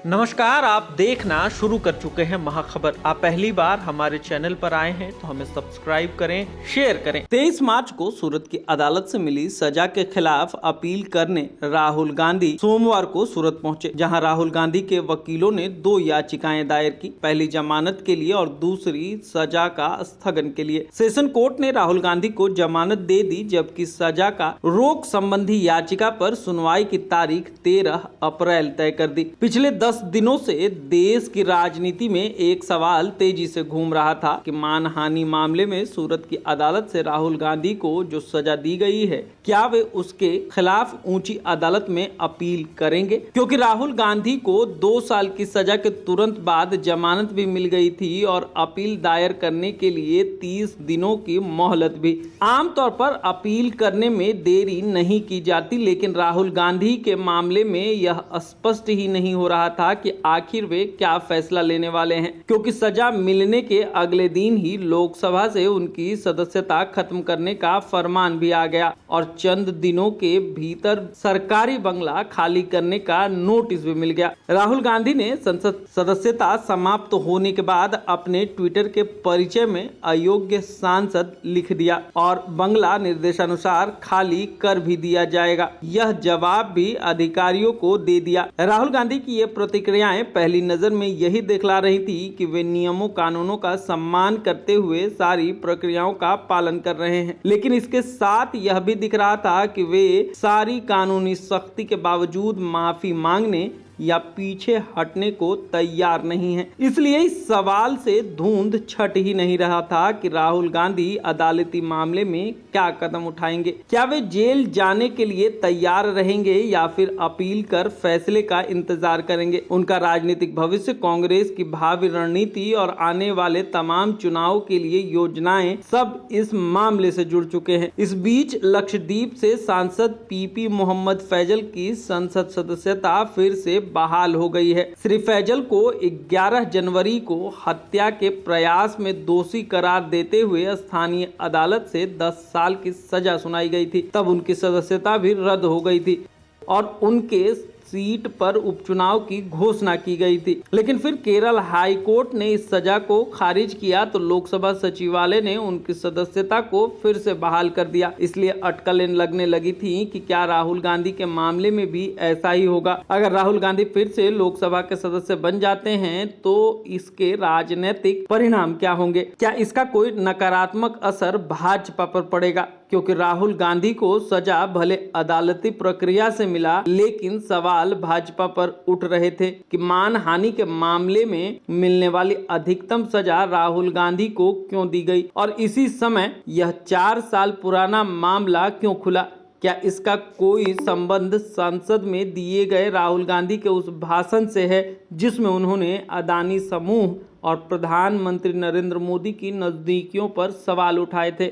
नमस्कार, आप देखना शुरू कर चुके हैं महाखबर। आप पहली बार हमारे चैनल पर आए हैं तो हमें सब्सक्राइब करें, शेयर करें। 23 मार्च को सूरत की अदालत से मिली सजा के खिलाफ अपील करने राहुल गांधी सोमवार को सूरत पहुंचे, जहां राहुल गांधी के वकीलों ने 2 याचिकाएं दायर की। पहली जमानत के लिए और दूसरी सजा का स्थगन के लिए। सेशन कोर्ट ने राहुल गांधी को जमानत दे दी, जबकि सजा का रोक संबंधी याचिका पर सुनवाई की तारीख 13 अप्रैल तय कर दी। पिछले 10 दिनों से देश की राजनीति में एक सवाल तेजी से घूम रहा था कि मानहानि मामले में सूरत की अदालत से राहुल गांधी को जो सजा दी गई है, क्या वे उसके खिलाफ ऊंची अदालत में अपील करेंगे? क्योंकि राहुल गांधी को 2 साल की सजा के तुरंत बाद जमानत भी मिल गई थी और अपील दायर करने के लिए 30 दिनों की मोहलत भी। आमतौर पर अपील करने में देरी नहीं की जाती, लेकिन राहुल गांधी के मामले में यह स्पष्ट ही नहीं हो रहा था कि आखिर वे क्या फैसला लेने वाले हैं, क्योंकि सजा मिलने के अगले दिन ही लोकसभा से उनकी सदस्यता खत्म करने का फरमान भी आ गया और चंद दिनों के भीतर सरकारी बंगला खाली करने का नोटिस भी मिल गया। राहुल गांधी ने संसद सदस्यता समाप्त होने के बाद अपने ट्विटर के परिचय में अयोग्य सांसद लिख दिया और बंगला निर्देशानुसार खाली कर भी दिया जाएगा। यह जवाब भी अधिकारियों को दे दिया। राहुल गांधी की ये प्रतिक्रियाएं पहली नजर में यही दिखला रही थी कि वे नियमों कानूनों का सम्मान करते हुए सारी प्रक्रियाओं का पालन कर रहे हैं, लेकिन इसके साथ यह भी दिख रहा था कि वे सारी कानूनी सख्ती के बावजूद माफी मांगने या पीछे हटने को तैयार नहीं है। इसलिए इस सवाल से धुंध छट ही नहीं रहा था कि राहुल गांधी अदालती मामले में क्या कदम उठाएंगे। क्या वे जेल जाने के लिए तैयार रहेंगे या फिर अपील कर फैसले का इंतजार करेंगे? उनका राजनीतिक भविष्य, कांग्रेस की भावी रणनीति और आने वाले तमाम चुनाव के लिए योजनाएं सब इस मामले से जुड़ चुके हैं। इस बीच लक्षद्वीप से सांसद पीपी मोहम्मद फैजल की संसद सदस्यता फिर से बहाल हो गई है। श्री फैजल को 11 जनवरी को हत्या के प्रयास में दोषी करार देते हुए स्थानीय अदालत से 10 साल की सजा सुनाई गई थी। तब उनकी सदस्यता भी रद्द हो गई थी और उनके सीट पर उपचुनाव की घोषणा की गई थी, लेकिन फिर केरल हाई कोर्ट ने इस सजा को खारिज किया तो लोकसभा सचिवालय ने उनकी सदस्यता को फिर से बहाल कर दिया। इसलिए अटकलें लगने लगी थी कि क्या राहुल गांधी के मामले में भी ऐसा ही होगा। अगर राहुल गांधी फिर से लोकसभा के सदस्य बन जाते हैं तो इसके राजनीतिक परिणाम क्या होंगे? क्या इसका कोई नकारात्मक असर भाजपा पर पड़ेगा? क्योंकि राहुल गांधी को सजा भले अदालती प्रक्रिया से मिला, लेकिन सवाल भाजपा पर उठ रहे थे कि मानहानि के मामले में मिलने वाली अधिकतम सजा राहुल गांधी को क्यों दी गई और इसी समय यह 4 साल पुराना मामला क्यों खुला? क्या इसका कोई संबंध संसद में दिए गए राहुल गांधी के उस भाषण से है जिसमें उन्होंने अदानी समूह और प्रधानमंत्री नरेंद्र मोदी की नजदीकियों पर सवाल उठाए थे?